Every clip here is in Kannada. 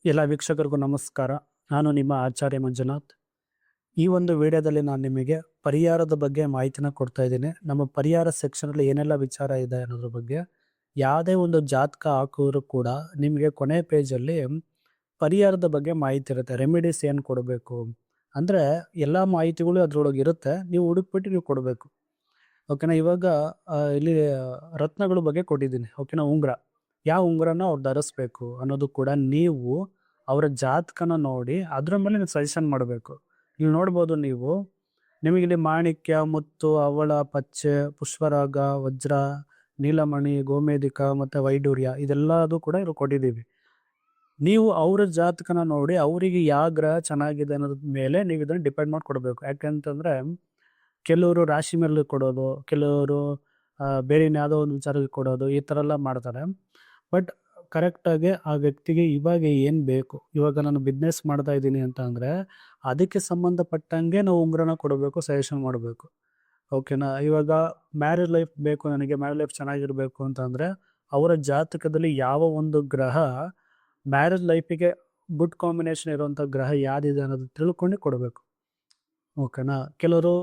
ಎಲ್ಲ ವೀಕ್ಷಕರಿಗೂ ನಮಸ್ಕಾರ. ನಾನು ನಿಮ್ಮ ಆಚಾರ್ಯ ಮಂಜುನಾಥ್. ಈ ಒಂದು ವಿಡಿಯೋದಲ್ಲಿ ನಾನು ನಿಮಗೆ ಪರಿಹಾರದ ಬಗ್ಗೆ ಮಾಹಿತಿನ ಕೊಡ್ತಾ ಇದ್ದೀನಿ. ನಮ್ಮ ಪರಿಹಾರ ಸೆಕ್ಷನಲ್ಲಿ ಏನೆಲ್ಲ ವಿಚಾರ ಇದೆ ಅನ್ನೋದ್ರ ಬಗ್ಗೆ. ಯಾವುದೇ ಒಂದು ಜಾತಕ ಹಾಕಿದ್ರು ಕೂಡ ನಿಮಗೆ ಕೊನೆ ಪೇಜಲ್ಲಿ ಪರಿಹಾರದ ಬಗ್ಗೆ ಮಾಹಿತಿ ಇರುತ್ತೆ. ರೆಮಿಡೀಸ್ ಏನು ಕೊಡಬೇಕು ಅಂದರೆ ಎಲ್ಲ ಮಾಹಿತಿಗಳು ಅದರೊಳಗೆ ಇರುತ್ತೆ. ನೀವು ಹುಡುಕ್ಬಿಟ್ಟು ನೀವು ಕೊಡಬೇಕು. ಓಕೆನಾ. ಇವಾಗ ಇಲ್ಲಿ ರತ್ನಗಳ ಬಗ್ಗೆ ಕೊಟ್ಟಿದ್ದೀನಿ. ಓಕೆನಾ. ಉಂಗುರ, ಯಾವ ಉಂಗುರನ ಅವ್ರು ಧರಿಸ್ಬೇಕು ಅನ್ನೋದು ಕೂಡ ನೀವು ಅವರ ಜಾತಕನ ನೋಡಿ ಅದ್ರ ಮೇಲೆ ನೀವು ಸಜೆಷನ್ ಮಾಡಬೇಕು. ಇಲ್ಲಿ ನೋಡ್ಬೋದು ನೀವು, ನಿಮಗಿಲ್ಲಿ ಮಾಣಿಕ್ಯ, ಮುತ್ತು, ಹವಳ, ಪಚ್ಚೆ, ಪುಷ್ಪರಾಗ, ವಜ್ರ, ನೀಲಮಣಿ, ಗೋಮೇಧಿಕ ಮತ್ತು ವೈಡೂರ್ಯ ಇದೆಲ್ಲದು ಕೂಡ ಇವ್ರು ಕೊಟ್ಟಿದ್ದೀವಿ. ನೀವು ಅವರ ಜಾತಕನ ನೋಡಿ ಅವರಿಗೆ ಯಾವ ಗ್ರಹ ಚೆನ್ನಾಗಿದೆ ಅನ್ನೋದ್ರ ಮೇಲೆ ನೀವು ಇದನ್ನು ಡಿಪೆಂಡ್ ಮಾಡಿ ಕೊಡಬೇಕು. ಯಾಕೆಂತಂದರೆ ಕೆಲವರು ರಾಶಿ ಮೇಲೆ ಕೊಡೋದು, ಕೆಲವರು ಬೇರೆ ಯಾವುದೋ ಒಂದು ವಿಚಾರಕ್ಕೆ ಕೊಡೋದು, ಈ ಥರ ಎಲ್ಲ ಮಾಡ್ತಾರೆ. ಬಟ್ ಕರೆಕ್ಟಾಗಿ ಆ ವ್ಯಕ್ತಿಗೆ ಇವಾಗ ಏನು ಬೇಕು, ಇವಾಗ ನಾನು ಬಿಸ್ನೆಸ್ ಮಾಡ್ತಾ ಇದ್ದೀನಿ ಅಂತ ಅಂದರೆ ಅದಕ್ಕೆ ಸಂಬಂಧಪಟ್ಟಂಗೆ ನಾವು ಉಂಗುರನ ಕೊಡಬೇಕು, ಸಜೆಷನ್ ಮಾಡಬೇಕು. ಓಕೆನಾ. ಇವಾಗ ಮ್ಯಾರೇಜ್ ಲೈಫ್ ಬೇಕು, ನನಗೆ ಮ್ಯಾರೇಜ್ ಲೈಫ್ ಚೆನ್ನಾಗಿರಬೇಕು ಅಂತಂದರೆ ಅವರ ಜಾತಕದಲ್ಲಿ ಯಾವ ಒಂದು ಗ್ರಹ ಮ್ಯಾರೇಜ್ ಲೈಫಿಗೆ ಗುಡ್ ಕಾಂಬಿನೇಷನ್ ಇರುವಂಥ ಗ್ರಹ ಯಾವುದಿದೆ ಅನ್ನೋದು ತಿಳ್ಕೊಂಡು ಕೊಡಬೇಕು. ಓಕೆನಾ. ಕೆಲವರು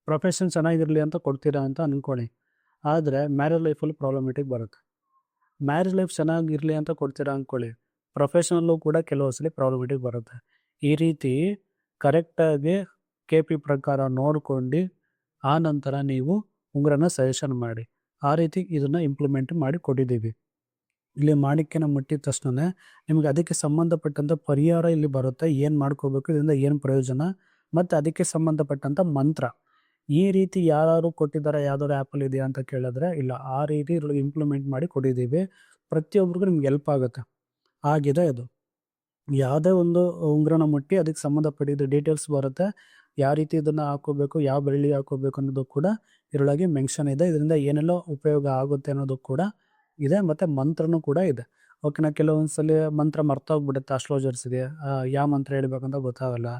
ಪ್ರೊಫೆಷನ್ ಚೆನ್ನಾಗಿರಲಿ ಅಂತ ಕೊಡ್ತೀರಾ ಅಂತ ಅಂದ್ಕೊಳ್ಳಿ, ಆದರೆ ಮ್ಯಾರೇಜ್ ಲೈಫಲ್ಲಿ ಪ್ರಾಬ್ಲಮೆಟಿಕ್ ಬರುತ್ತೆ. ಮ್ಯಾರೇಜ್ ಲೈಫ್ ಚೆನ್ನಾಗಿರಲಿ ಅಂತ ಕೊಡ್ತೀರಾ ಅಂದ್ಕೊಳ್ಳಿ, ಪ್ರೊಫೆಷನಲ್ಲೂ ಕೂಡ ಕೆಲವು ಸಲ ಪ್ರಾಬ್ಲಮೆಟಿಕ್ ಬರುತ್ತೆ. ಈ ರೀತಿ ಕರೆಕ್ಟಾಗಿ KP ಪ್ರಕಾರ ನೋಡ್ಕೊಂಡು ಆ ನಂತರ ನೀವು ಉಂಗುರನ ಸಜೆಷನ್ ಮಾಡಿ. ಆ ರೀತಿ ಇದನ್ನು ಇಂಪ್ಲಿಮೆಂಟ್ ಮಾಡಿ ಕೊಟ್ಟಿದ್ದೀವಿ. ಇಲ್ಲಿ ಮಾಣಿಕ್ಯನ ಮುಟ್ಟಿದ ತಕ್ಷಣ ನಿಮಗೆ ಅದಕ್ಕೆ ಸಂಬಂಧಪಟ್ಟಂಥ ಪರಿಹಾರ ಇಲ್ಲಿ ಬರುತ್ತೆ. ಏನು ಮಾಡ್ಕೋಬೇಕು, ಇದರಿಂದ ಏನು ಪ್ರಯೋಜನ, ಮತ್ತು ಅದಕ್ಕೆ ಸಂಬಂಧಪಟ್ಟಂಥ ಮಂತ್ರ ಈ ರೀತಿ ಯಾರು ಕೊಟ್ಟಿದ್ದಾರೆ, ಯಾವ್ದಾದ್ರು ಆ್ಯಪಲ್ಲಿ ಇದೆಯಾ ಅಂತ ಕೇಳಿದ್ರೆ ಇಲ್ಲ, ಆ ರೀತಿ ಇದ್ರೊಳಗೆ ಇಂಪ್ಲಿಮೆಂಟ್ ಮಾಡಿ ಕೊಟ್ಟಿದ್ದೀವಿ. ಪ್ರತಿಯೊಬ್ಬರಿಗೂ ನಿಮ್ಗೆ ಹೆಲ್ಪ್ ಆಗುತ್ತೆ. ಆಗಿದೆ ಅದು. ಯಾವುದೇ ಒಂದು ಉಂಗುರನ ಮುಟ್ಟಿ ಅದಕ್ಕೆ ಸಂಬಂಧಪಟ್ಟಿದ್ದು ಡೀಟೇಲ್ಸ್ ಬರುತ್ತೆ. ಯಾವ ರೀತಿ ಇದನ್ನು ಹಾಕೋಬೇಕು, ಯಾವ ಬೆಳ್ಳಿ ಹಾಕೋಬೇಕು ಅನ್ನೋದು ಕೂಡ ಇದರೊಳಗೆ ಮೆನ್ಷನ್ ಇದೆ. ಇದರಿಂದ ಏನೆಲ್ಲ ಉಪಯೋಗ ಆಗುತ್ತೆ ಅನ್ನೋದು ಕೂಡ ಇದೆ, ಮತ್ತು ಮಂತ್ರನೂ ಕೂಡ ಇದೆ. ಓಕೆನಾ. ಕೆಲವೊಂದ್ಸಲಿ ಮಂತ್ರ ಮರ್ತೋಗ್ಬಿಡುತ್ತೆ ಅಸ್ಟ್ರಾಲಜರ್ಸ್ಗೆ, ಯಾವ ಮಂತ್ರ ಹೇಳ್ಬೇಕಂತ ಗೊತ್ತಾಗಲ್ಲ.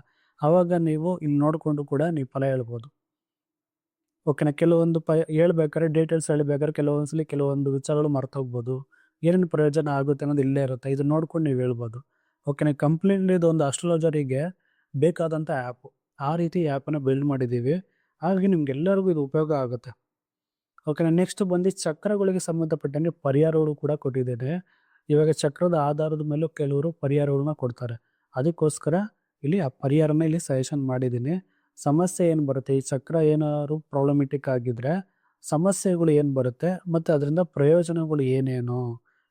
ಆವಾಗ ನೀವು ಇಲ್ಲಿ ನೋಡಿಕೊಂಡು ಕೂಡ ನೀವು ಫಲ ಹೇಳ್ಬೋದು. ಓಕೆನಾ. ಕೆಲವೊಂದು ಹೇಳ್ಬೇಕಾದ್ರೆ ಡೀಟೇಲ್ಸ್ ಹೇಳ್ಬೇಕಾದ್ರೆ ಕೆಲವೊಂದ್ಸಲಿ ಕೆಲವೊಂದು ವಿಚಾರಗಳು ಮರ್ತೋಗ್ಬೋದು. ಏನೇನು ಪ್ರಯೋಜನ ಆಗುತ್ತೆ ಅನ್ನೋದು ಇಲ್ಲೇ ಇರುತ್ತೆ. ಇದನ್ನ ನೋಡ್ಕೊಂಡು ನೀವು ಹೇಳ್ಬೋದು. ಓಕೆನಾ. ಕಂಪ್ಲೀಟ್ಲಿ ಇದೊಂದು ಅಸ್ಟ್ರಾಲಜರಿಗೆ ಬೇಕಾದಂಥ ಆ್ಯಪು. ಆ ರೀತಿ ಆ್ಯಪನ್ನು ಬಿಲ್ಡ್ ಮಾಡಿದ್ದೀವಿ. ಹಾಗಾಗಿ ನಿಮ್ಗೆಲ್ಲರಿಗೂ ಇದು ಉಪಯೋಗ ಆಗುತ್ತೆ. ಓಕೆನಾ. ನೆಕ್ಸ್ಟ್ ಬಂದು ಚಕ್ರಗಳಿಗೆ ಸಂಬಂಧಪಟ್ಟಂಗೆ ಪರಿಹಾರಗಳು ಕೂಡ ಕೊಟ್ಟಿದ್ದೇನೆ. ಇವಾಗ ಚಕ್ರದ ಆಧಾರದ ಮೇಲೂ ಕೆಲವರು ಪರಿಹಾರಗಳನ್ನ ಕೊಡ್ತಾರೆ. ಅದಕ್ಕೋಸ್ಕರ ಇಲ್ಲಿ ಆ ಪರಿಹಾರನ ಇಲ್ಲಿ ಸಜೆಷನ್ ಮಾಡಿದ್ದೀನಿ. ಸಮಸ್ಯೆ ಏನು ಬರುತ್ತೆ, ಈ ಚಕ್ರ ಏನಾದ್ರು ಪ್ರಾಬ್ಲಮೆಟಿಕ್ ಆಗಿದ್ರೆ ಸಮಸ್ಯೆಗಳು ಏನು ಬರುತ್ತೆ ಮತ್ತು ಅದರಿಂದ ಪ್ರಯೋಜನಗಳು ಏನೇನು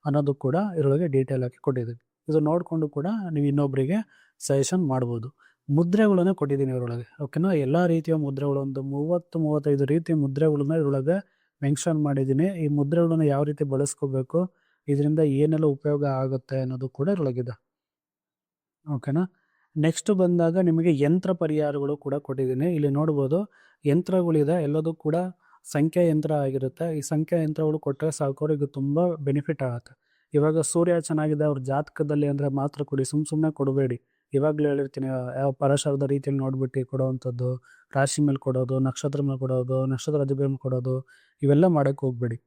ಅನ್ನೋದು ಕೂಡ ಇದರೊಳಗೆ ಡೀಟೇಲ್ ಆಗಿ ಕೊಟ್ಟಿದ್ದೀವಿ. ಇದು ನೋಡಿಕೊಂಡು ಕೂಡ ನೀವು ಇನ್ನೊಬ್ಬರಿಗೆ ಸಜೆಷನ್ ಮಾಡ್ಬೋದು. ಮುದ್ರೆಗಳನ್ನು ಕೊಟ್ಟಿದ್ದೀನಿ ಇದರೊಳಗೆ. ಓಕೆನಾ. ಎಲ್ಲ ರೀತಿಯ ಮುದ್ರೆಗಳು, ಒಂದು 30-35 ರೀತಿಯ ಮುದ್ರೆಗಳನ್ನ ಇದರೊಳಗೆ ಮೆನ್ಷನ್ ಮಾಡಿದ್ದೀನಿ. ಈ ಮುದ್ರೆಗಳನ್ನು ಯಾವ ರೀತಿ ಬಳಸ್ಕೋಬೇಕು, ಇದರಿಂದ ಏನೆಲ್ಲ ಉಪಯೋಗ ಆಗುತ್ತೆ ಅನ್ನೋದು ಕೂಡ ಇದರೊಳಗಿದೆ. ಓಕೆನಾ. ನೆಕ್ಸ್ಟ್ ಬಂದಾಗ ನಿಮಗೆ ಯಂತ್ರ ಪರಿಹಾರಗಳು ಕೂಡ ಕೊಟ್ಟಿದ್ದೀನಿ. ಇಲ್ಲಿ ನೋಡ್ಬೋದು ಯಂತ್ರಗಳಿದೆ, ಎಲ್ಲದೂ ಕೂಡ ಸಂಖ್ಯಾ ಯಂತ್ರ ಆಗಿರುತ್ತೆ. ಈ ಸಂಖ್ಯಾ ಯಂತ್ರಗಳು ಕೊಟ್ಟರೆ ಸಾಕು, ಅವ್ರಿಗೆ ತುಂಬ ಬೆನಿಫಿಟ್ ಆಗುತ್ತೆ. ಇವಾಗ ಸೂರ್ಯ ಚೆನ್ನಾಗಿದೆ ಅವ್ರ ಜಾತಕದಲ್ಲಿ ಅಂದರೆ ಮಾತ್ರ ಕೊಡಿ, ಸುಮ್ಮನೆ ಕೊಡಬೇಡಿ. ಇವಾಗಲೇ ಹೇಳಿರ್ತೀನಿ, ಯಾವ ಪರಾಶರದ ರೀತಿಯಲ್ಲಿ ನೋಡ್ಬಿಟ್ಟು ಕೊಡೋವಂಥದ್ದು, ರಾಶಿ ಮೇಲೆ ಕೊಡೋದು, ನಕ್ಷತ್ರ ಮೇಲೆ ಕೊಡೋದು, ನಕ್ಷತ್ರ ಅಧಿಪತಿ ಮೇಲೆ ಕೊಡೋದು, ಇವೆಲ್ಲ ಮಾಡೋಕ್ಕೆ ಹೋಗ್ಬೇಡಿ.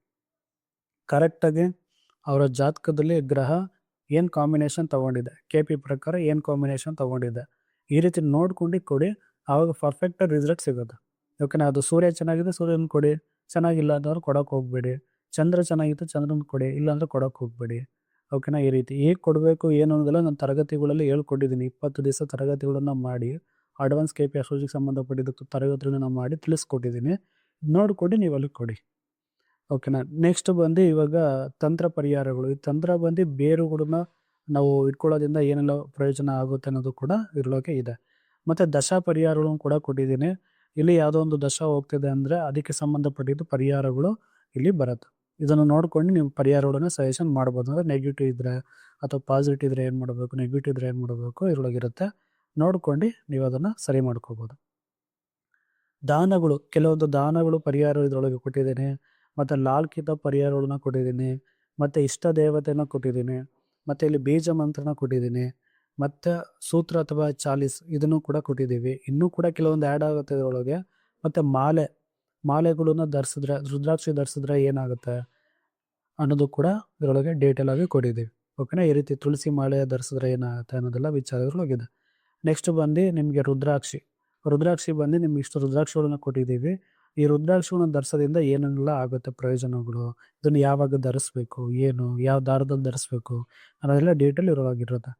ಕರೆಕ್ಟಾಗಿ ಅವರ ಜಾತಕದಲ್ಲಿ ಗ್ರಹ ಏನು ಕಾಂಬಿನೇಷನ್ ತೊಗೊಂಡಿದೆ, KP ಪ್ರಕಾರ ಏನು ಕಾಂಬಿನೇಷನ್ ತೊಗೊಂಡಿದೆ, ಈ ರೀತಿ ನೋಡ್ಕೊಂಡು ಕೊಡಿ. ಆವಾಗ ಪರ್ಫೆಕ್ಟಾಗಿ ರಿಸಲ್ಟ್ ಸಿಗುತ್ತೆ. ಓಕೆನಾ. ಅದು ಸೂರ್ಯ ಚೆನ್ನಾಗಿದೆ ಸೂರ್ಯನ ಕೊಡಿ, ಚೆನ್ನಾಗಿಲ್ಲ ಅಂತಂದ್ರೆ ಕೊಡೋಕೆ ಹೋಗಬೇಡಿ. ಚಂದ್ರ ಚೆನ್ನಾಗಿತ್ತು ಚಂದ್ರನ ಕೊಡಿ, ಇಲ್ಲಾಂದ್ರೆ ಕೊಡೋಕೆ ಹೋಗಬೇಡಿ. ಓಕೆನಾ. ಈ ರೀತಿ ಹೇಗೆ ಕೊಡಬೇಕು ಏನು ಅನ್ನೋದೆಲ್ಲ ನಾನು ತರಗತಿಗಳಲ್ಲಿ ಹೇಳ್ಕೊಟ್ಟಿದ್ದೀನಿ. 20 ದಿವಸ ತರಗತಿಗಳನ್ನು ಮಾಡಿ ಅಡ್ವಾನ್ಸ್ KP ಅಸ್ಟ್ರಾಲಜಿಗೆ ಸಂಬಂಧಪಟ್ಟಿದ್ದಕ್ಕೆ ತರಗತಿಗಳನ್ನ ಮಾಡಿ ತಿಳಿಸ್ಕೊಟ್ಟಿದ್ದೀನಿ. ನೋಡಿಕೊಂಡು ನೀವು ಅಲ್ಲಿ ಕೊಡಿ. ಓಕೆನಾ. ನೆಕ್ಸ್ಟ್ ಬಂದು ಇವಾಗ ತಂತ್ರ ಪರಿಹಾರಗಳು. ಈ ತಂತ್ರ ಬಂದು ಬೇರುಗಳನ್ನ ನಾವು ಇಟ್ಕೊಳ್ಳೋದ್ರಿಂದ ಏನೆಲ್ಲ ಪ್ರಯೋಜನ ಆಗುತ್ತೆ ಅನ್ನೋದು ಕೂಡ ಇದ್ರೊಳಗೆ ಇದೆ. ಮತ್ತು ದಶಾ ಪರಿಹಾರಗಳನ್ನು ಕೂಡ ಕೊಟ್ಟಿದ್ದೀನಿ. ಇಲ್ಲಿ ಯಾವುದೋ ಒಂದು ದಶ ಹೋಗ್ತಿದೆ ಅಂದರೆ ಅದಕ್ಕೆ ಸಂಬಂಧಪಟ್ಟಿದ್ದು ಪರಿಹಾರಗಳು ಇಲ್ಲಿ ಬರುತ್ತೆ. ಇದನ್ನು ನೋಡ್ಕೊಂಡು ನೀವು ಪರಿಹಾರಗಳನ್ನು ಸಜೆಷನ್ ಮಾಡ್ಬೋದು. ಅಂದರೆ ನೆಗೆಟಿವ್ ಇದ್ದರೆ ಅಥವಾ ಪಾಸಿಟಿವ್ ಇದ್ದರೆ ಏನು ಮಾಡಬೇಕು, ನೆಗೆಟಿವ್ ಇದ್ದರೆ ಏನು ಮಾಡಬೇಕು ಇದ್ರೊಳಗಿರುತ್ತೆ. ನೋಡ್ಕೊಂಡು ನೀವು ಅದನ್ನು ಸರಿ ಮಾಡ್ಕೋಬೋದು. ದಾನಗಳು, ಕೆಲವೊಂದು ದಾನಗಳು ಪರಿಹಾರ ಇದರೊಳಗೆ ಕೊಟ್ಟಿದ್ದೀನಿ. ಮತ್ತು ಲಾಲ್ಕಿತ ಪರಿಹಾರಗಳನ್ನ ಕೊಟ್ಟಿದ್ದೀನಿ. ಮತ್ತು ಇಷ್ಟ ದೇವತೆನ ಕೊಟ್ಟಿದ್ದೀನಿ. ಮತ್ತು ಇಲ್ಲಿ ಬೀಜ ಮಂತ್ರನ ಕೊಟ್ಟಿದ್ದೀನಿ. ಮತ್ತು ಸೂತ್ರ ಅಥವಾ ಚಾಲಿಸ್ ಇದನ್ನು ಕೂಡ ಕೊಟ್ಟಿದ್ದೀವಿ. ಇನ್ನೂ ಕೂಡ ಕೆಲವೊಂದು ಆ್ಯಡ್ ಆಗುತ್ತೆ ಇದರೊಳಗೆ. ಮತ್ತು ಮಾಲೆಗಳನ್ನ ಧರಿಸಿದ್ರೆ, ರುದ್ರಾಕ್ಷಿ ಧರಿಸಿದ್ರೆ ಏನಾಗುತ್ತೆ ಅನ್ನೋದು ಕೂಡ ಇದರೊಳಗೆ ಡೀಟೇಲ್ ಆಗಿ ಕೊಟ್ಟಿದ್ದೀವಿ. ಓಕೆನಾ. ಈ ರೀತಿ ತುಳಸಿ ಮಾಲೆ ಧರಿಸಿದ್ರೆ ಏನಾಗುತ್ತೆ ಅನ್ನೋದೆಲ್ಲ ವಿಚಾರಗಳಾಗಿದೆ. ನೆಕ್ಸ್ಟ್ ಬಂದು ನಿಮಗೆ ರುದ್ರಾಕ್ಷಿ ಬಂದು ನಿಮ್ಗೆ ಇಷ್ಟು ರುದ್ರಾಕ್ಷಿಗಳನ್ನ ಕೊಟ್ಟಿದ್ದೀವಿ. ಈ ರುದ್ರಾಕ್ಷಿಗಳನ್ನ ಧರಿಸೋದ್ರಿಂದ ಏನೆಲ್ಲ ಆಗುತ್ತೆ ಪ್ರಯೋಜನಗಳು, ಇದನ್ನು ಯಾವಾಗ ಧರಿಸ್ಬೇಕು, ಏನು ಯಾವ ದಾರದಲ್ಲಿ ಧರಿಸ್ಬೇಕು ಅನ್ನೋದೆಲ್ಲ ಡೀಟೇಲ್ ಇರೋವಾಗಿರುತ್ತೆ.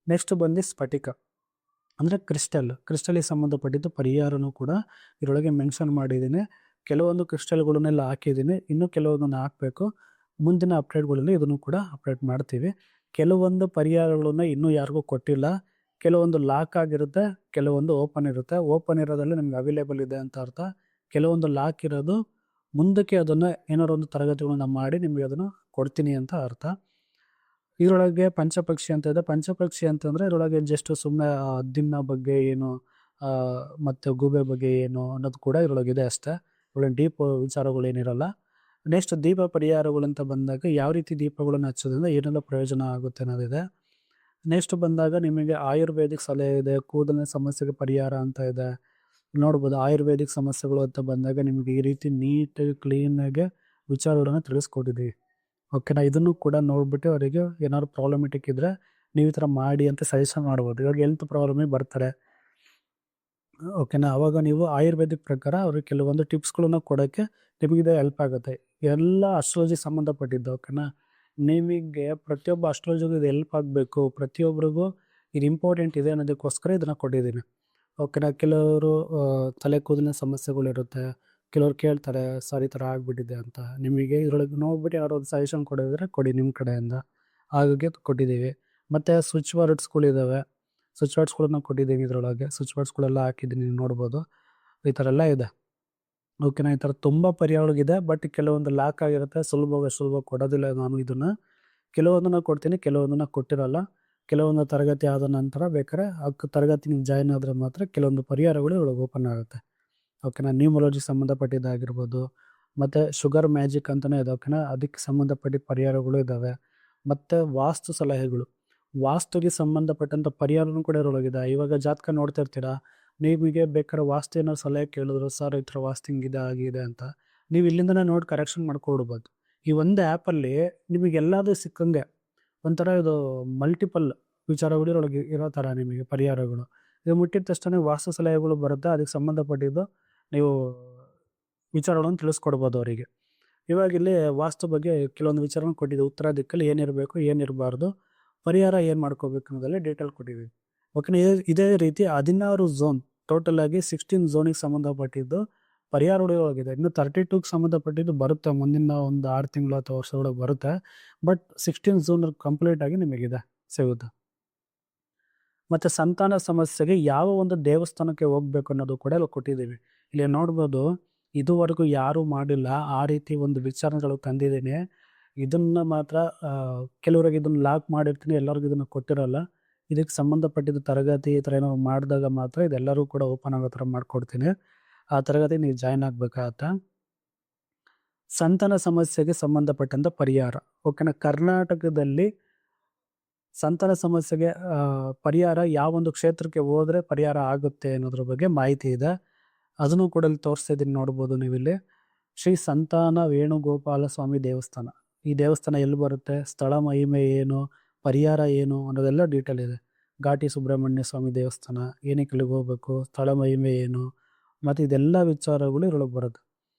ನೆಕ್ಸ್ಟ್ ಬಂದು ಸ್ಫಟಿಕ ಅಂದರೆ ಕ್ರಿಸ್ಟಲ್ಗೆ ಸಂಬಂಧಪಟ್ಟಿದ್ದು ಪರಿಹಾರನೂ ಕೂಡ ಇದರೊಳಗೆ ಮೆನ್ಷನ್ ಮಾಡಿದ್ದೀನಿ. ಕೆಲವೊಂದು ಕ್ರಿಸ್ಟಲ್ಗಳನ್ನೆಲ್ಲ ಹಾಕಿದ್ದೀನಿ, ಇನ್ನೂ ಕೆಲವೊಂದನ್ನು ಹಾಕಬೇಕು. ಮುಂದಿನ ಅಪ್ಡೇಟ್ಗಳಲ್ಲಿ ಇದನ್ನು ಕೂಡ ಅಪ್ಡೇಟ್ ಮಾಡ್ತೀವಿ. ಕೆಲವೊಂದು ಪರಿಹಾರಗಳನ್ನ ಇನ್ನೂ ಯಾರಿಗೂ ಕೊಟ್ಟಿಲ್ಲ. ಕೆಲವೊಂದು ಲಾಕ್ ಆಗಿರುತ್ತೆ, ಕೆಲವೊಂದು ಓಪನ್ ಇರುತ್ತೆ. ಓಪನ್ ಇರೋದ್ರಲ್ಲಿ ನಿಮ್ಗೆ ಅವೈಲೇಬಲ್ ಇದೆ ಅಂತ ಅರ್ಥ. ಕೆಲವೊಂದು ಲಾಕ್ ಇರೋದು ಮುಂದಕ್ಕೆ ಅದನ್ನು ಏನಾದ್ರು ಒಂದು ತರಗತಿಗಳನ್ನ ಮಾಡಿ ನಿಮಗೆ ಅದನ್ನು ಕೊಡ್ತೀನಿ ಅಂತ ಅರ್ಥ. ಇದರೊಳಗೆ ಪಂಚಪಕ್ಷಿ ಅಂತ ಇದೆ. ಪಂಚಪಕ್ಷಿ ಅಂತಂದರೆ ಇದರೊಳಗೆ ಜಸ್ಟ್ ಸುಮ್ಮನೆ ಹದ್ದಿನ ಬಗ್ಗೆ ಏನು ಮತ್ತು ಗೂಬೆ ಬಗ್ಗೆ ಏನು ಅನ್ನೋದು ಕೂಡ ಇದರೊಳಗಿದೆ ಅಷ್ಟೇ. ಒಳ್ಳೆ ಡೀಪ್ ವಿಚಾರಗಳೇನಿರಲ್ಲ. ನೆಕ್ಸ್ಟ್ ದೀಪ ಪರಿಹಾರಗಳಂತ ಬಂದಾಗ ಯಾವ ರೀತಿ ದೀಪಗಳನ್ನು ಹಚ್ಚೋದ್ರಿಂದ ಏನೆಲ್ಲ ಪ್ರಯೋಜನ ಆಗುತ್ತೆ ಅನ್ನೋದಿದೆ. ನೆಕ್ಸ್ಟ್ ಬಂದಾಗ ನಿಮಗೆ ಆಯುರ್ವೇದಿಕ್ ಸಲಹೆ ಇದೆ, ಕೂದಲಿನ ಸಮಸ್ಯೆಗೆ ಪರಿಹಾರ ಅಂತ ಇದೆ. ನೋಡ್ಬೋದು ಆಯುರ್ವೇದಿಕ್ ಸಮಸ್ಯೆಗಳು ಅಂತ ಬಂದಾಗ ನಿಮಗೆ ಈ ರೀತಿ ನೀಟಾಗಿ ಕ್ಲೀನಾಗಿ ವಿಚಾರಗಳನ್ನು ತಿಳಿಸ್ಕೊಟ್ಟಿದ್ದೀವಿ. ಓಕೆನಾ. ಇದನ್ನು ಕೂಡ ನೋಡ್ಬಿಟ್ಟು ಅವರಿಗೆ ಏನಾದ್ರು ಪ್ರಾಬ್ಲಮೆಟಿಕ್ ಇದ್ದರೆ ನೀವು ಈ ಥರ ಮಾಡಿ ಅಂತ ಸಜೆಷನ್ ಮಾಡ್ಬೋದು. ಇವಾಗ ಹೆಲ್ತ್ ಪ್ರಾಬ್ಲಮಿಗೆ ಬರ್ತಾರೆ, ಓಕೆನಾ. ಅವಾಗ ನೀವು ಆಯುರ್ವೇದಿಕ್ ಪ್ರಕಾರ ಅವ್ರಿಗೆ ಕೆಲವೊಂದು ಟಿಪ್ಸ್ಗಳನ್ನ ಕೊಡೋಕ್ಕೆ ನಿಮಗಿದೆ ಹೆಲ್ಪ್ ಆಗುತ್ತೆ. ಎಲ್ಲ ಅಸ್ಟ್ರಾಲಜಿ ಸಂಬಂಧಪಟ್ಟಿದ್ದು, ಓಕೆನಾ. ನಿಮಗೆ ಪ್ರತಿಯೊಬ್ಬ ಅಸ್ಟ್ರಾಲಜಿಗೂ ಇದು ಹೆಲ್ಪ್ ಆಗಬೇಕು, ಪ್ರತಿಯೊಬ್ಬರಿಗೂ ಇದು ಇಂಪಾರ್ಟೆಂಟ್ ಇದೆ ಅನ್ನೋದಕ್ಕೋಸ್ಕರ ಇದನ್ನು ಕೊಟ್ಟಿದ್ದೀನಿ, ಓಕೆನಾ. ಕೆಲವರು ತಲೆ ಕೂದಲಿನ ಸಮಸ್ಯೆಗಳಿರುತ್ತೆ, ಕೆಲವ್ರು ಕೇಳ್ತಾರೆ ಸರ್ ಈ ಥರ ಆಗಿಬಿಟ್ಟಿದೆ ಅಂತ. ನಿಮಗೆ ಇದರೊಳಗೆ ನೋಡ್ಬಿಟ್ಟು ಯಾರೋ ಒಂದು ಸಜೆಷನ್ ಕೊಡೋದಿದ್ರೆ ಕೊಡಿ ನಿಮ್ಮ ಕಡೆಯಿಂದ, ಹಾಗಾಗಿ ಕೊಟ್ಟಿದ್ದೀವಿ. ಮತ್ತು ಸ್ವಿಚ್ ವರ್ಡ್ಸ್ಗಳಿದ್ದಾವೆ, ಸ್ವಿಚ್ ವರ್ಡ್ಸ್ಗಳನ್ನ ಕೊಟ್ಟಿದ್ದೀವಿ. ಇದರೊಳಗೆ ಸ್ವಿಚ್ ವರ್ಡ್ಸ್ಗಳೆಲ್ಲ ಹಾಕಿದ್ದೀನಿ, ನೀವು ನೋಡ್ಬೋದು. ಈ ಥರ ಎಲ್ಲ ಇದೆ, ಓಕೆನಾ. ಈ ಥರ ತುಂಬ ಪರಿಹಾರಗಳಿದೆ. ಬಟ್ ಕೆಲವೊಂದು ಲಾಕ್ ಆಗಿರುತ್ತೆ, ಸುಲಭ ಕೊಡೋದಿಲ್ಲ ನಾನು ಇದನ್ನು. ಕೆಲವೊಂದನ್ನು ಕೊಡ್ತೀನಿ, ಕೆಲವೊಂದನ್ನು ಕೊಟ್ಟಿರಲ್ಲ. ಕೆಲವೊಂದು ತರಗತಿ ಆದ ನಂತರ ಬೇಕಾದ್ರೆ ತರಗತಿ ನೀವು ಜಾಯ್ನ್ ಆದರೆ ಮಾತ್ರ ಕೆಲವೊಂದು ಪರಿಹಾರಗಳು ಇವಾಗ ಓಪನ್ ಆಗುತ್ತೆ, ಓಕೆನಾ. ನ್ಯೂಮರಾಲಜಿ ಸಂಬಂಧಪಟ್ಟಿದ್ದಾಗಿರ್ಬೋದು, ಮತ್ತು ಶುಗರ್ ಮ್ಯಾಜಿಕ್ ಅಂತಲೇ ಇದೆ, ಓಕೆನಾ. ಅದಕ್ಕೆ ಸಂಬಂಧಪಟ್ಟ ಪರಿಹಾರಗಳು ಇದ್ದಾವೆ. ಮತ್ತು ವಾಸ್ತು ಸಲಹೆಗಳು, ವಾಸ್ತುಗೆ ಸಂಬಂಧಪಟ್ಟಂಥ ಪರಿಹಾರನೂ ಕೂಡ ಇರೋಗಿದೆ. ಇವಾಗ ಜಾತಕ ನೋಡ್ತಾ ಇರ್ತೀರಾ, ನಿಮಗೆ ಬೇಕಾದ್ರೆ ವಾಸ್ತು ಏನಾದ್ರು ಸಲಹೆ ಕೇಳಿದ್ರು, ಸರ್ ಈ ಥರ ವಾಸ್ತು ಹಿಂಗಿದೆ ಆಗಿದೆ ಅಂತ, ನೀವು ಇಲ್ಲಿಂದನೇ ನೋಡಿ ಕರೆಕ್ಷನ್ ಮಾಡ್ಕೊಡ್ಬೋದು. ಈ ಒಂದು ಆ್ಯಪಲ್ಲಿ ನಿಮಗೆಲ್ಲದೂ ಸಿಕ್ಕಂಗೆ ಒಂಥರ ಇದು ಮಲ್ಟಿಪಲ್ ವಿಚಾರಗಳು ಇರೊಳಗೆ ಇರೋ ಥರ ನಿಮಗೆ ಪರಿಹಾರಗಳು. ಇದು ಮುಟ್ಟಿದ ತಕ್ಷಣ ವಾಸ್ತು ಸಲಹೆಗಳು ಬರುತ್ತೆ, ಅದಕ್ಕೆ ಸಂಬಂಧಪಟ್ಟಿದ್ದು ನೀವು ವಿಚಾರಗಳನ್ನು ತಿಳಿಸ್ಕೊಡ್ಬೋದು ಅವರಿಗೆ. ಇವಾಗ ಇಲ್ಲಿ ವಾಸ್ತು ಬಗ್ಗೆ ಕೆಲವೊಂದು ವಿಚಾರನ ಕೊಟ್ಟಿದ್ದೀವಿ. ಉತ್ತರ ದಿಕ್ಕಲ್ಲಿ ಏನಿರಬೇಕು, ಏನಿರಬಾರ್ದು, ಪರಿಹಾರ ಏನು ಮಾಡ್ಕೋಬೇಕು ಅನ್ನೋದೆಲ್ಲ ಡೀಟೇಲ್ ಕೊಟ್ಟಿದ್ದೀವಿ, ಓಕೆನಾ. ಇದೇ ರೀತಿ 16 ಝೋನ್, ಟೋಟಲ್ ಆಗಿ 16 ಝೋನಿಗೆ ಸಂಬಂಧಪಟ್ಟಿದ್ದು ಪರಿಹಾರಗಳು ಆಗಿದೆ. ಇನ್ನು 32ಗೆ ಸಂಬಂಧಪಟ್ಟಿದ್ದು ಬರುತ್ತೆ, ಮುಂದಿನ ಒಂದು 6 ತಿಂಗಳು ಅಥವಾ ವರ್ಷದೊಳಗೆ ಬರುತ್ತೆ. ಬಟ್ 16 ಝೋನ್ ಕಂಪ್ಲೀಟ್ ಆಗಿ ನಿಮಗಿದೆ ಸಿಗುತ್ತೆ. ಮತ್ತು ಸಂತಾನ ಸಮಸ್ಯೆಗೆ ಯಾವ ಒಂದು ದೇವಸ್ಥಾನಕ್ಕೆ ಹೋಗ್ಬೇಕು ಅನ್ನೋದು ಕೂಡ ಇಲ್ಲಿ ಕೊಟ್ಟಿದ್ದೀವಿ. ಇಲ್ಲಿ ನೋಡ್ಬೋದು, ಇದುವರೆಗೂ ಯಾರೂ ಮಾಡಿಲ್ಲ ಆ ರೀತಿ ಒಂದು ವಿಚಾರಗಳು ತಂದಿದ್ದೀನಿ. ಇದನ್ನು ಮಾತ್ರ ಕೆಲವರಿಗೆ ಇದನ್ನು ಲಾಕ್ ಮಾಡಿರ್ತೀನಿ, ಎಲ್ಲರಿಗೂ ಇದನ್ನು ಕೊಟ್ಟಿರಲ್ಲ. ಇದಕ್ಕೆ ಸಂಬಂಧಪಟ್ಟಿದ್ದು ತರಗತಿ ಈ ಥರ ಏನೋ ಮಾಡಿದಾಗ ಮಾತ್ರ ಇದೆಲ್ಲರೂ ಕೂಡ ಓಪನ್ ಆಗೋ ಥರ ಮಾಡಿಕೊಡ್ತೀನಿ. ಆ ತರಗತಿ ನೀವು ಜಾಯ್ನ್ ಆಗಬೇಕಾಗತ್ತೆ. ಸಂತಾನ ಸಮಸ್ಯೆಗೆ ಸಂಬಂಧಪಟ್ಟಂಥ ಪರಿಹಾರ, ಓಕೆನಾ. ಕರ್ನಾಟಕದಲ್ಲಿ ಸಂತಾನ ಸಮಸ್ಯೆಗೆ ಪರಿಹಾರ ಯಾವೊಂದು ಕ್ಷೇತ್ರಕ್ಕೆ ಹೋದರೆ ಪರಿಹಾರ ಆಗುತ್ತೆ ಅನ್ನೋದ್ರ ಬಗ್ಗೆ ಮಾಹಿತಿ ಇದೆ. ಅದನ್ನು ಕೂಡ ಇಲ್ಲಿ ತೋರಿಸ್ತಾ ಇದ್ದೀನಿ, ನೋಡ್ಬೋದು ನೀವಿಲ್ಲಿ. ಶ್ರೀ ಸಂತಾನ ವೇಣುಗೋಪಾಲ ಸ್ವಾಮಿ ದೇವಸ್ಥಾನ. ಈ ದೇವಸ್ಥಾನ ಎಲ್ಲಿ ಬರುತ್ತೆ, ಸ್ಥಳ ಮಹಿಮೆ ಏನು, ಪರಿಹಾರ ಏನು ಅನ್ನೋದೆಲ್ಲ ಡೀಟೇಲ್ ಇದೆ. ಘಾಟಿ ಸುಬ್ರಹ್ಮಣ್ಯ ಸ್ವಾಮಿ ದೇವಸ್ಥಾನ, ಏನಕ್ಕೆ ಇಲ್ಲಿಗೆ ಹೋಗ್ಬೇಕು, ಸ್ಥಳ ಮಹಿಮೆ ಏನು, ಮತ್ತು ಇದೆಲ್ಲ ವಿಚಾರಗಳು ಇರೊಳಗೆ ಬರುತ್ತೆ,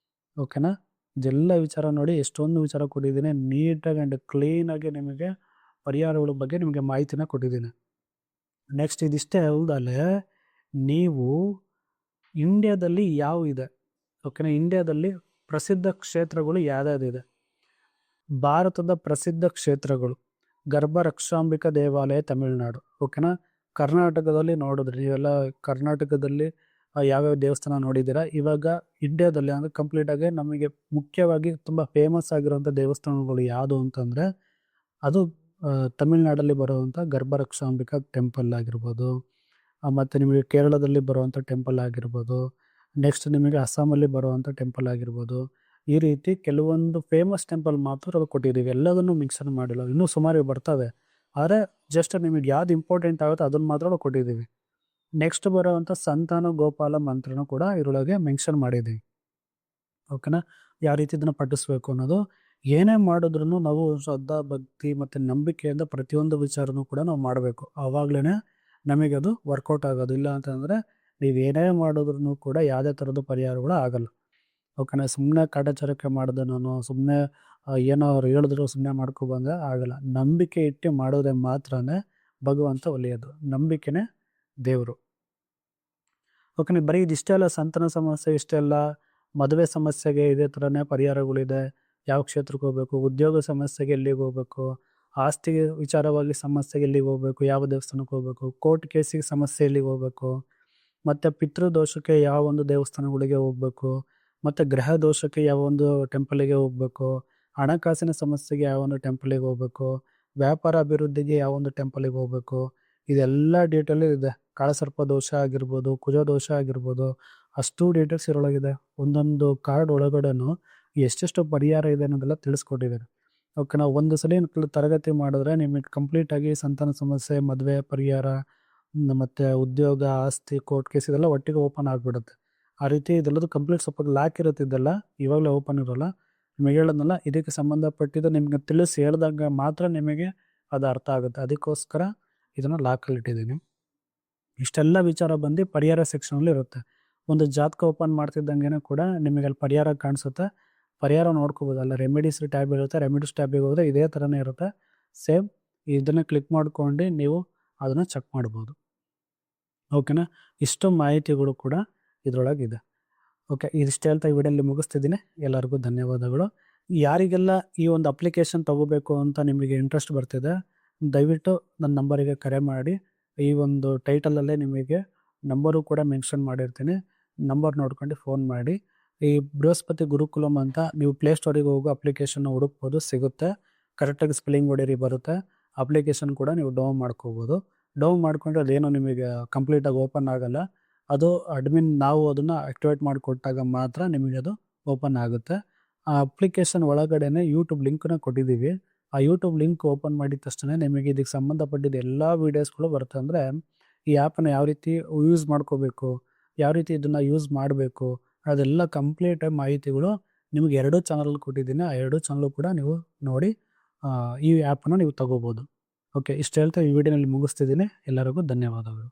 ಓಕೆನಾ. ಇದೆಲ್ಲ ವಿಚಾರ ನೋಡಿ, ಎಷ್ಟೊಂದು ವಿಚಾರ ಕೊಟ್ಟಿದ್ದೀನಿ, ನೀಟಾಗಿ ಆ್ಯಂಡ್ ಕ್ಲೀನಾಗಿ ನಿಮಗೆ ಪರಿಹಾರಗಳ ಬಗ್ಗೆ ನಿಮಗೆ ಮಾಹಿತಿನ ಕೊಟ್ಟಿದ್ದೀನಿ. ನೆಕ್ಸ್ಟ್ ಇದಿಷ್ಟೇ ಅಲ್ಲದೆ ನೀವು ಇಂಡಿಯಾದಲ್ಲಿ ಯಾವ ಇದೆ, ಓಕೆನಾ. ಇಂಡಿಯಾದಲ್ಲಿ ಪ್ರಸಿದ್ಧ ಕ್ಷೇತ್ರಗಳು ಯಾವ್ಯಾವುದಿದೆ, ಭಾರತದ ಪ್ರಸಿದ್ಧ ಕ್ಷೇತ್ರಗಳು: ಗರ್ಭ ರಕ್ಷಾಂಬಿಕಾ ದೇವಾಲಯ ತಮಿಳುನಾಡು, ಓಕೆನಾ. ಕರ್ನಾಟಕದಲ್ಲಿ ನೋಡಿದ್ರಿ ನೀವೆಲ್ಲ, ಕರ್ನಾಟಕದಲ್ಲಿ ಯಾವ್ಯಾವ ದೇವಸ್ಥಾನ ನೋಡಿದ್ದೀರಾ. ಇವಾಗ ಇಂಡಿಯಾದಲ್ಲಿ ಅಂದರೆ ಕಂಪ್ಲೀಟಾಗಿ ನಮಗೆ ಮುಖ್ಯವಾಗಿ ತುಂಬ ಫೇಮಸ್ ಆಗಿರುವಂಥ ದೇವಸ್ಥಾನಗಳು ಯಾವುದು ಅಂತಂದರೆ ಅದು ತಮಿಳ್ನಾಡಲ್ಲಿ ಬರುವಂಥ ಗರ್ಭ ರಕ್ಷಾಂಬಿಕಾ ಟೆಂಪಲ್ ಆಗಿರ್ಬೋದು, ಮತ್ತು ನಿಮಗೆ ಕೇರಳದಲ್ಲಿ ಬರುವಂಥ ಟೆಂಪಲ್ ಆಗಿರ್ಬೋದು, ನೆಕ್ಸ್ಟ್ ನಿಮಗೆ ಅಸ್ಸಾಮಲ್ಲಿ ಬರುವಂಥ ಟೆಂಪಲ್ ಆಗಿರ್ಬೋದು. ಈ ರೀತಿ ಕೆಲವೊಂದು ಫೇಮಸ್ ಟೆಂಪಲ್ ಮಾತ್ರ ಕೊಟ್ಟಿದ್ದೀವಿ, ಎಲ್ಲದನ್ನು ಮಿಕ್ಸನ್ ಮಾಡಿಲ್ಲ. ಇನ್ನೂ ಸುಮಾರು ಬರ್ತವೆ, ಆದರೆ ಜಸ್ಟ್ ನಿಮಗೆ ಯಾವ್ದು ಇಂಪಾರ್ಟೆಂಟ್ ಆಗುತ್ತೆ ಅದನ್ನು ಮಾತ್ರ ಕೊಟ್ಟಿದ್ದೀವಿ. ನೆಕ್ಸ್ಟ್ ಬರೋವಂಥ ಸಂತಾನ ಗೋಪಾಲ ಮಂತ್ರನೂ ಕೂಡ ಇದರೊಳಗೆ ಮೆನ್ಷನ್ ಮಾಡಿದ್ದೀವಿ, ಓಕೆನಾ. ಯಾವ ರೀತಿ ಇದನ್ನು ಪಠಿಸ್ಬೇಕು ಅನ್ನೋದು. ಏನೇ ಮಾಡಿದ್ರೂ ನಾವು ಶ್ರದ್ಧಾ ಭಕ್ತಿ ಮತ್ತು ನಂಬಿಕೆಯಿಂದ ಪ್ರತಿಯೊಂದು ವಿಚಾರನೂ ಕೂಡ ನಾವು ಮಾಡಬೇಕು. ಆವಾಗಲೇ ನಮಗೆ ಅದು ವರ್ಕೌಟ್ ಆಗೋದು. ಇಲ್ಲ ಅಂತಂದರೆ ನೀವು ಏನೇ ಮಾಡಿದ್ರೂ ಕೂಡ ಯಾವುದೇ ಥರದ ಪರಿಹಾರಗಳು ಆಗಲ್ಲ. ಓಕೆನಾ. ಸುಮ್ಮನೆ ಕಾಟಾಚಾರಕ್ಕೆ ಮಾಡಿದೆ ನಾನು, ಸುಮ್ಮನೆ ಏನೋ ಅವ್ರು ಹೇಳಿದ್ರು ಸುಮ್ಮನೆ ಮಾಡ್ಕೊಬಂದ್ರೆ ಆಗಲ್ಲ. ನಂಬಿಕೆ ಇಟ್ಟು ಮಾಡೋದೇ ಮಾತ್ರನೇ ಭಗವಂತ ಒಲಿಯೋದು. ನಂಬಿಕೆನೇ ದೇವರು. ಓಕೆನಾ. ಬರೀ ಇದಿಷ್ಟೇ ಅಲ್ಲ, ಸಂತಾನ ಸಮಸ್ಯೆ ಇಷ್ಟೇ ಅಲ್ಲ, ಮದುವೆ ಸಮಸ್ಯೆಗೆ ಇದೇ ಥರನೇ ಪರಿಹಾರಗಳಿದೆ. ಯಾವ ಕ್ಷೇತ್ರಕ್ಕೆ ಹೋಗಬೇಕು, ಉದ್ಯೋಗ ಸಮಸ್ಯೆಗೆ ಎಲ್ಲಿಗೆ ಹೋಗಬೇಕು, ಆಸ್ತಿ ವಿಚಾರವಾಗಿ ಸಮಸ್ಯೆಗೆ ಎಲ್ಲಿಗೆ ಹೋಗಬೇಕು, ಯಾವ ದೇವಸ್ಥಾನಕ್ಕೆ ಹೋಗಬೇಕು, ಕೋರ್ಟ್ ಕೇಸಿಗೆ ಸಮಸ್ಯೆ ಎಲ್ಲಿಗೆ ಹೋಗಬೇಕು, ಮತ್ತು ಪಿತೃದೋಷಕ್ಕೆ ಯಾವ ಒಂದು ದೇವಸ್ಥಾನಗಳಿಗೆ ಹೋಗಬೇಕು, ಮತ್ತು ಗ್ರಹ ದೋಷಕ್ಕೆ ಯಾವ ಒಂದು ಟೆಂಪಲಿಗೆ ಹೋಗಬೇಕು, ಹಣಕಾಸಿನ ಸಮಸ್ಯೆಗೆ ಯಾವ ಒಂದು ಟೆಂಪಲಿಗೆ ಹೋಗಬೇಕು, ವ್ಯಾಪಾರ ಅಭಿವೃದ್ಧಿಗೆ ಯಾವ ಒಂದು ಟೆಂಪಲಿಗೆ ಹೋಗಬೇಕು, ಇದೆಲ್ಲ ಡೀಟೇಲು ಇದೆ. ಕಾಳಸರ್ಪ ದೋಷ ಆಗಿರ್ಬೋದು, ಕುಜ ದೋಷ ಆಗಿರ್ಬೋದು, ಅಷ್ಟು ಡೀಟೇಲ್ಸ್ ಇದರೊಳಗಿದೆ. ಒಂದೊಂದು ಕಾರ್ಡ್ ಒಳಗಡೆನೂ ಎಷ್ಟೆಷ್ಟು ಪರಿಹಾರ ಇದೆ ಅನ್ನೋದೆಲ್ಲ ತಿಳಿಸ್ಕೊಟ್ಟಿದ್ದಾರೆ. ಓಕೆ. ನಾವು ಒಂದು ಸಲ ತರಗತಿ ಮಾಡಿದ್ರೆ ನಿಮಗೆ ಕಂಪ್ಲೀಟಾಗಿ ಸಂತಾನ ಸಮಸ್ಯೆ, ಮದುವೆ ಪರಿಹಾರ, ಮತ್ತು ಉದ್ಯೋಗ, ಆಸ್ತಿ, ಕೋರ್ಟ್ ಕೇಸ್ ಇದೆಲ್ಲ ಒಟ್ಟಿಗೆ ಓಪನ್ ಆಗಿಬಿಡುತ್ತೆ. ಆ ರೀತಿ ಇದೆಲ್ಲದು ಕಂಪ್ಲೀಟ್ ಸ್ವಲ್ಪ ಲಾಕ್ ಇರುತ್ತೆ. ಇದೆಲ್ಲ ಇವಾಗಲೇ ಓಪನ್ ಇರೋಲ್ಲ. ನಿಮಗೆ ಹೇಳೋದಲ್ಲ, ಇದಕ್ಕೆ ಸಂಬಂಧಪಟ್ಟಿದ್ದು ನಿಮಗೆ ತಿಳಿಸಿ ಹೇಳ್ದಾಗ ಮಾತ್ರ ನಿಮಗೆ ಅದು ಅರ್ಥ ಆಗುತ್ತೆ. ಅದಕ್ಕೋಸ್ಕರ ಇದನ್ನು ಲಾಕಲ್ಲಿ ಇಟ್ಟಿದ್ದೀನಿ. ಇಷ್ಟೆಲ್ಲ ವಿಚಾರ ಬಂದು ಪರಿಹಾರ ಸೆಕ್ಷನಲ್ಲಿ ಇರುತ್ತೆ. ಒಂದು ಜಾತಕ ಓಪನ್ ಮಾಡ್ತಿದ್ದಂಗೆ ಕೂಡ ನಿಮಗೆ ಅಲ್ಲಿ ಪರಿಹಾರ ಕಾಣಿಸುತ್ತೆ. ಪರಿಹಾರ ನೋಡ್ಕೋಬೋದು. ಅಲ್ಲ ರೆಮಿಡೀಸ್ ಟ್ಯಾಬ್ ಇರುತ್ತೆ. ರೆಮಿಡೀಸ್ ಟ್ಯಾಬಿಗೆ ಹೋದರೆ ಇದೇ ಥರನೇ ಇರುತ್ತೆ. ಸೇಮ್ ಇದನ್ನು ಕ್ಲಿಕ್ ಮಾಡ್ಕೊಂಡು ನೀವು ಅದನ್ನು ಚೆಕ್ ಮಾಡ್ಬೋದು. ಓಕೆನಾ. ಇಷ್ಟು ಮಾಹಿತಿಗಳು ಕೂಡ ಇದರೊಳಗಿದೆ. ಓಕೆ. ಇದಿಷ್ಟು ಹೇಳ್ತಾ ಈ ವಿಡಿಯೋಲಿ ಮುಗಿಸ್ತಿದ್ದೀನಿ. ಎಲ್ಲರಿಗೂ ಧನ್ಯವಾದಗಳು. ಯಾರಿಗೆಲ್ಲ ಈ ಒಂದು ಅಪ್ಲಿಕೇಶನ್ ತೊಗೋಬೇಕು ಅಂತ ನಿಮಗೆ ಇಂಟ್ರೆಸ್ಟ್ ಬರ್ತಿದೆ, ದಯವಿಟ್ಟು ನನ್ನ ನಂಬರಿಗೆ ಕರೆ ಮಾಡಿ. ಈ ಒಂದು ಟೈಟಲಲ್ಲೇ ನಿಮಗೆ ನಂಬರು ಕೂಡ ಮೆನ್ಷನ್ ಮಾಡಿರ್ತೀನಿ. ನಂಬರ್ ನೋಡ್ಕೊಂಡು ಫೋನ್ ಮಾಡಿ. ಈ ಬೃಹಸ್ಪತಿ ಗುರುಕುಲಮ್ ಅಂತ ನೀವು ಪ್ಲೇಸ್ಟೋರಿಗೆ ಹೋಗೋ ಅಪ್ಲಿಕೇಶನ್ ಹುಡುಕ್ಬೋದು, ಸಿಗುತ್ತೆ. ಕರೆಕ್ಟಾಗಿ ಸ್ಪೆಲ್ಲಿಂಗ್ ಹೊಡೀರಿ ಬರುತ್ತೆ. ಅಪ್ಲಿಕೇಶನ್ ಕೂಡ ನೀವು ಡೌನ್ ಮಾಡ್ಕೋಬೋದು. ಡೌನ್ ಮಾಡಿಕೊಂಡ್ರೆ ಅದೇನೋ ನಿಮಗೆ ಕಂಪ್ಲೀಟಾಗಿ ಓಪನ್ ಆಗೋಲ್ಲ. ಅದು ಅಡ್ಮಿನ್ ನಾವು ಅದನ್ನು ಆ್ಯಕ್ಟಿವೇಟ್ ಮಾಡಿಕೊಟ್ಟಾಗ ಮಾತ್ರ ನಿಮಗೆ ಅದು ಓಪನ್ ಆಗುತ್ತೆ. ಆ ಅಪ್ಲಿಕೇಶನ್ ಒಳಗಡೆನೇ ಯೂಟ್ಯೂಬ್ ಲಿಂಕನ್ನ ಕೊಟ್ಟಿದ್ದೀವಿ. ಆ ಯೂಟ್ಯೂಬ್ ಲಿಂಕ್ ಓಪನ್ ಮಾಡಿದ ತಕ್ಷಣ ನಿಮಗೆ ಇದಕ್ಕೆ ಸಂಬಂಧಪಟ್ಟಿದ್ದ ಎಲ್ಲ ವೀಡಿಯೋಸ್ಗಳು ಬರುತ್ತೆ. ಅಂದರೆ ಈ ಆ್ಯಪನ್ನು ಯಾವ ರೀತಿ ಯೂಸ್ ಮಾಡ್ಕೋಬೇಕು, ಯಾವ ರೀತಿ ಇದನ್ನು ಯೂಸ್ ಮಾಡಬೇಕು, ಅದೆಲ್ಲ ಕಂಪ್ಲೀಟಾಗಿ ಮಾಹಿತಿಗಳು ನಿಮಗೆ 2 ಚಾನಲ್ ಕೊಟ್ಟಿದ್ದೀನಿ. ಆ 2 ಚಾನಲ್ ಕೂಡ ನೀವು ನೋಡಿ ಈ ಆ್ಯಪನ್ನು ನೀವು ತಗೋಬೋದು. ಓಕೆ. ಇಷ್ಟು ಹೇಳ್ತಾ ಈ ವಿಡಿಯೋನಲ್ಲಿ ಮುಗಿಸ್ತಿದ್ದೀನಿ. ಎಲ್ಲರಿಗೂ ಧನ್ಯವಾದಗಳು.